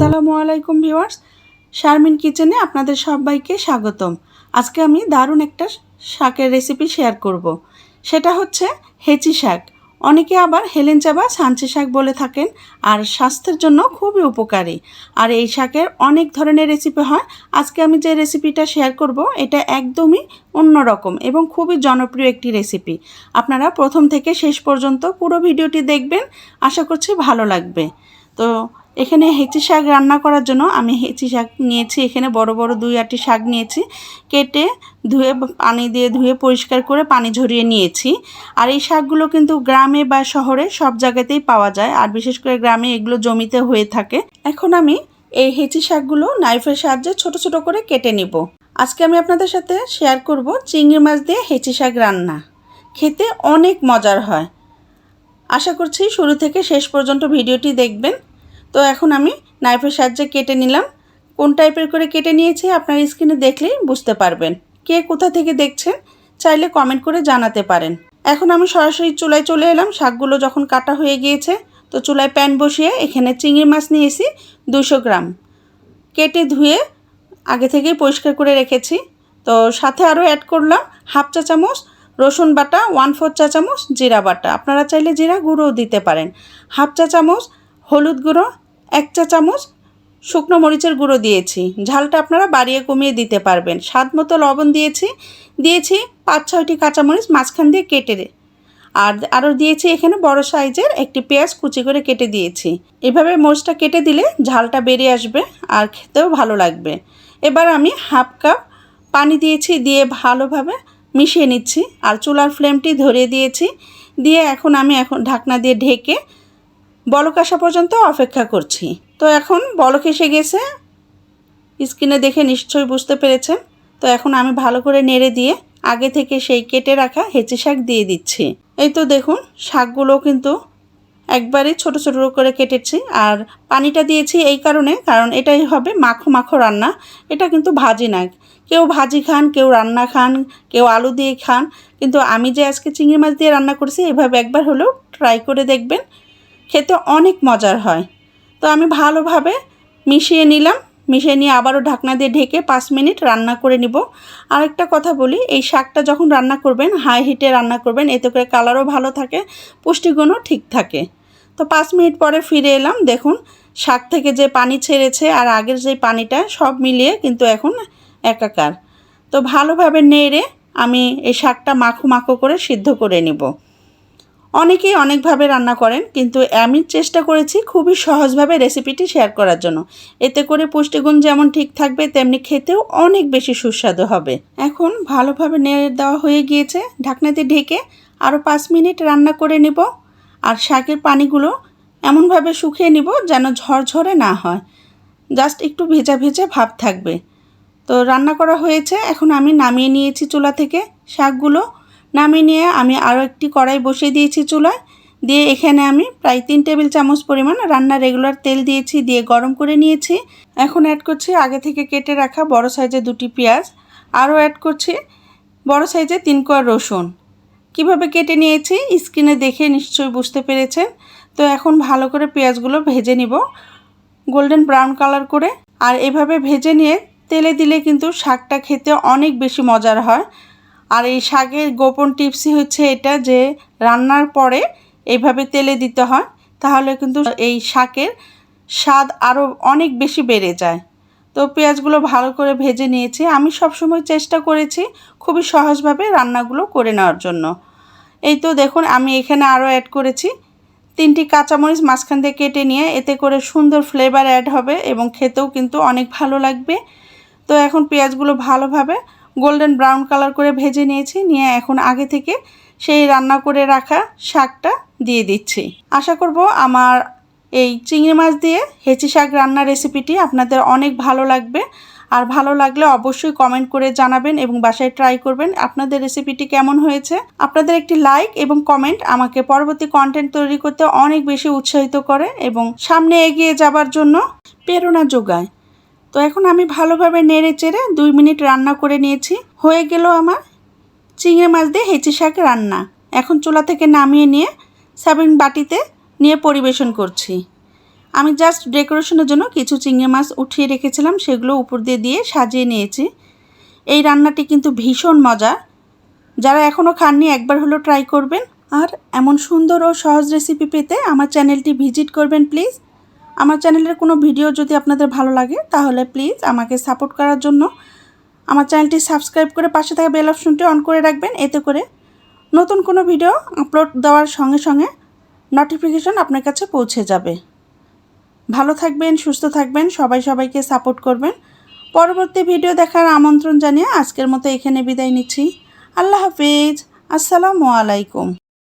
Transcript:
আসসালামু আলাইকুম ভিউয়ার্স, শারমিন কিচেনে আপনাদের সবাইকে স্বাগতম। আজকে আমি দারুণ একটা শাকের রেসিপি শেয়ার করব। সেটা হচ্ছে হেঁচি শাক। অনেকে আবার হেলেঞ্চা বা সাঞ্চি শাক বলে থাকেন, আর স্বাস্থ্যের জন্য খুবই উপকারী। আর এই শাকের অনেক ধরনের রেসিপি হয়। আজকে আমি যে রেসিপিটা শেয়ার করব এটা একদমই অন্যরকম এবং খুবই জনপ্রিয় একটি রেসিপি। আপনারা প্রথম থেকে শেষ পর্যন্ত পুরো ভিডিওটি দেখবেন, আশা করছি ভালো লাগবে। তো এখানে হেঁচি শাক রান্না করার জন্য আমি হেঁচি শাক নিয়েছি, এখানে বড় বড় 2-8টি শাক নিয়েছি, কেটে ধুয়ে পানি দিয়ে ধুয়ে পরিষ্কার করে পানি ঝরিয়ে নিয়েছি। আর এই শাকগুলো কিন্তু গ্রামে বা শহরে সব জায়গাতেই পাওয়া যায়, আর বিশেষ করে গ্রামে এগুলো জমিতে হয়ে থাকে। এখন আমি এই হেঁচি শাকগুলো নাইফের সাহায্যে ছোট ছোট করে কেটে নিব। আজকে আমি আপনাদের সাথে শেয়ার করব চিংড়ি মাছ দিয়ে হেঁচি শাক রান্না। খেতে অনেক মজার হয়। আশা করছি শুরু থেকে শেষ পর্যন্ত ভিডিওটি দেখবেন। তো এখন আমি নাইফের সাহায্যে কেটে নিলাম। কোন টাইপের করে কেটে নিয়েছি আপনার স্ক্রিনে দেখলেই বুঝতে পারবেন। কে কোথা থেকে দেখছেন চাইলে কমেন্ট করে জানাতে পারেন। এখন আমি সরাসরি চুলায় চলে এলাম। শাকগুলো যখন কাটা হয়ে গিয়েছে, তো চুলায় প্যান বসিয়ে এখানে চিংড়ি মাছ নিয়েছি 200 গ্রাম, কেটে ধুয়ে আগে থেকেই পরিষ্কার করে রেখেছি। তো সাথে আরও অ্যাড করলাম হাফ চা চামচ রসুন বাটা, 1/4 চা চামচ জিরা বাটা, আপনারা চাইলে জিরা গুঁড়োও দিতে পারেন, হাফ চা চামচ হলুদ গুঁড়ো, 1 চা চামচ শুকনো মরিচের গুঁড়ো দিয়েছি। ঝালটা আপনারা বাড়িয়ে কমিয়ে দিতে পারবেন। স্বাদ মতো লবণ দিয়েছি। 5-6টি কাঁচামরিচ মাঝখান দিয়ে কেটে, আর আরও দিয়েছি এখানে বড় সাইজের একটি পেঁয়াজ কুচি করে কেটে দিয়েছি। এভাবে মরিচটা কেটে দিলে ঝালটা বেরিয়ে আসবে আর খেতেও ভালো লাগবে। এবার আমি হাফ কাপ পানি দিয়েছি, দিয়ে ভালোভাবে মিশিয়ে নিচ্ছি। আর চুলার ফ্লেমটি ধরিয়ে দিয়েছি। দিয়ে এখন আমি ঢাকনা দিয়ে ঢেকে বলক আসা পর্যন্ত অপেক্ষা করছি। তো এখন বলক এসে গেছে, স্ক্রিনে দেখে নিশ্চয়ই বুঝতে পেরেছেন। তো এখন আমি ভালো করে নেড়ে দিয়ে আগে থেকে সেই কেটে রাখা হেঁচি শাক দিয়ে দিচ্ছি। এই তো দেখুন, শাকগুলো কিন্তু একবারই ছোট ছোট করে কেটেছি। আর পানিটা দিয়েছি এই কারণ এটাই হবে মাখো মাখো রান্না। এটা কিন্তু ভাজি না। কেউ ভাজি খান, কেউ রান্না খান, কেউ আলু দিয়ে খান, কিন্তু আমি যে আজকে চিংড়ি মাছ দিয়ে রান্না করছি, এভাবে একবার হলেও ট্রাই করে দেখবেন, খেতে অনেক মজার হয়। তো আমি ভালোভাবে মিশিয়ে নিলাম। মিশিয়ে নিয়ে আবারও ঢাকনা দিয়ে ঢেকে 5 মিনিট রান্না করে নিব। আরেকটা কথা বলি, এই শাকটা যখন রান্না করবেন হাই হিটে রান্না করবেন, এতে করে কালারও ভালো থাকে, পুষ্টিগুণও ঠিক থাকে। তো 5 মিনিট পরে ফিরে এলাম। দেখুন শাক থেকে যে পানি ছেড়েছে আর আগের যে পানিটা সব মিলিয়ে কিন্তু এখন একাকার। তো ভালোভাবে নেড়ে আমি এই শাকটা মাখো মাখো করে সিদ্ধ করে নেব। অনেকেই অনেকভাবে রান্না করেন, কিন্তু আমি চেষ্টা করেছি খুবই সহজভাবে রেসিপিটি শেয়ার করার জন্য। এতে করে পুষ্টিগুণ যেমন ঠিক থাকবে, তেমনি খেতেও অনেক বেশি সুস্বাদু হবে। এখন ভালোভাবে নেড়ে দেওয়া হয়ে গিয়েছে। ঢাকনাতে ঢেকে আরও 5 মিনিট রান্না করে নেব। আর শাকের পানিগুলো এমনভাবে শুকিয়ে নিব যেন ঝরঝরে না হয়, জাস্ট একটু ভেজা ভেজা ভাব থাকবে। তো রান্না করা হয়েছে, এখন আমি নামিয়ে নিয়েছি চুলা থেকে। শাকগুলো নামিয়ে নিয়ে আমি আরও একটি কড়াই বসিয়ে দিয়েছি চুলায়। দিয়ে এখানে আমি প্রায় 3 টেবিল চামচ পরিমাণ রান্নার রেগুলার তেল দিয়েছি, দিয়ে গরম করে নিয়েছি। এখন অ্যাড করছি আগে থেকে কেটে রাখা বড় সাইজের 2টি পেঁয়াজ। আরও অ্যাড করছি বড় সাইজের 3 কোয়া রসুন। কিভাবে কেটে নিয়েছি স্ক্রিনে দেখে নিশ্চয়ই বুঝতে পেরেছেন। তো এখন ভালো করে পেঁয়াজগুলো ভেজে নিব গোল্ডেন ব্রাউন কালার করে। আর এভাবে ভেজে নিয়ে তেলে দিলে কিন্তু শাকটা খেতে অনেক বেশি মজার হয়। আর এই শাকের গোপন টিপসই হচ্ছে এটা, যে রান্নার পরে এইভাবে তেলে দিতে হয়, তাহলে কিন্তু এই শাকের স্বাদ আরও অনেক বেশি বেড়ে যায়। তো পেঁয়াজগুলো ভালো করে ভেজে নিয়েছি। আমি সবসময় চেষ্টা করেছি খুবই সহজভাবে রান্নাগুলো করে নেওয়ার জন্য। এই তো দেখুন, আমি এখানে আরও অ্যাড করেছি 3টি কাঁচামরিচ মাঝখান দিয়ে কেটে নিয়ে, এতে করে সুন্দর ফ্লেভার অ্যাড হবে এবং খেতেও কিন্তু অনেক ভালো লাগবে। তো এখন পেঁয়াজগুলো ভালোভাবে গোল্ডেন ব্রাউন কালার করে ভেজে নিয়েছি। নিয়ে এখন আগে থেকে সেই রান্না করে রাখা শাকটা দিয়ে দিচ্ছি। আশা করব আমার এই চিংড়ি মাছ দিয়ে হেঁচি শাক রান্নার রেসিপিটি আপনাদের অনেক ভালো লাগবে। আর ভালো লাগলে অবশ্যই কমেন্ট করে জানাবেন এবং বাসায় ট্রাই করবেন আপনাদের রেসিপিটি কেমন হয়েছে। আপনাদের একটি লাইক এবং কমেন্ট আমাকে পরবর্তী কন্টেন্ট তৈরি করতে অনেক বেশি উৎসাহিত করে এবং সামনে এগিয়ে যাবার জন্য প্রেরণা যোগায়। তো এখন আমি ভালোভাবে নেড়ে চেড়ে 2 মিনিট রান্না করে নিয়েছি। হয়ে গেল আমার চিংড়ি মাছ দিয়ে হেঁচি শাক রান্না। এখন চুলা থেকে নামিয়ে নিয়ে সার্ভিং বাটিতে নিয়ে পরিবেশন করছি। আমি জাস্ট ডেকোরেশনের জন্য কিছু চিংড়ি মাছ উঠিয়ে রেখেছিলাম, সেগুলো উপর দিয়ে দিয়ে সাজিয়ে নিয়েছি। এই রান্নাটি কিন্তু ভীষণ মজার, যারা এখনও খাননি একবার হলো ট্রাই করবেন। আর এমন সুন্দর ও সহজ রেসিপি পেতে আমার চ্যানেলটি ভিজিট করবেন প্লিজ। আমার চ্যানেলের কোনো ভিডিও যদি আপনাদের ভালো লাগে তাহলে প্লিজ আমাকে সাপোর্ট করার জন্য আমার চ্যানেলটি সাবস্ক্রাইব করে পাশে থাকা বেল অপশনটি অন করে রাখবেন। এতে করে নতুন কোনো ভিডিও আপলোড দেওয়ার সঙ্গে সঙ্গে নোটিফিকেশন আপনার কাছে পৌঁছে যাবে। ভালো থাকবেন, সুস্থ থাকবেন, সবাইকে সাপোর্ট করবেন। পরবর্তী ভিডিও দেখার আমন্ত্রণ জানিয়ে আজকের মতো এখানে বিদায় নিচ্ছি। আল্লাহ হাফিজ, আসসালামু আলাইকুম।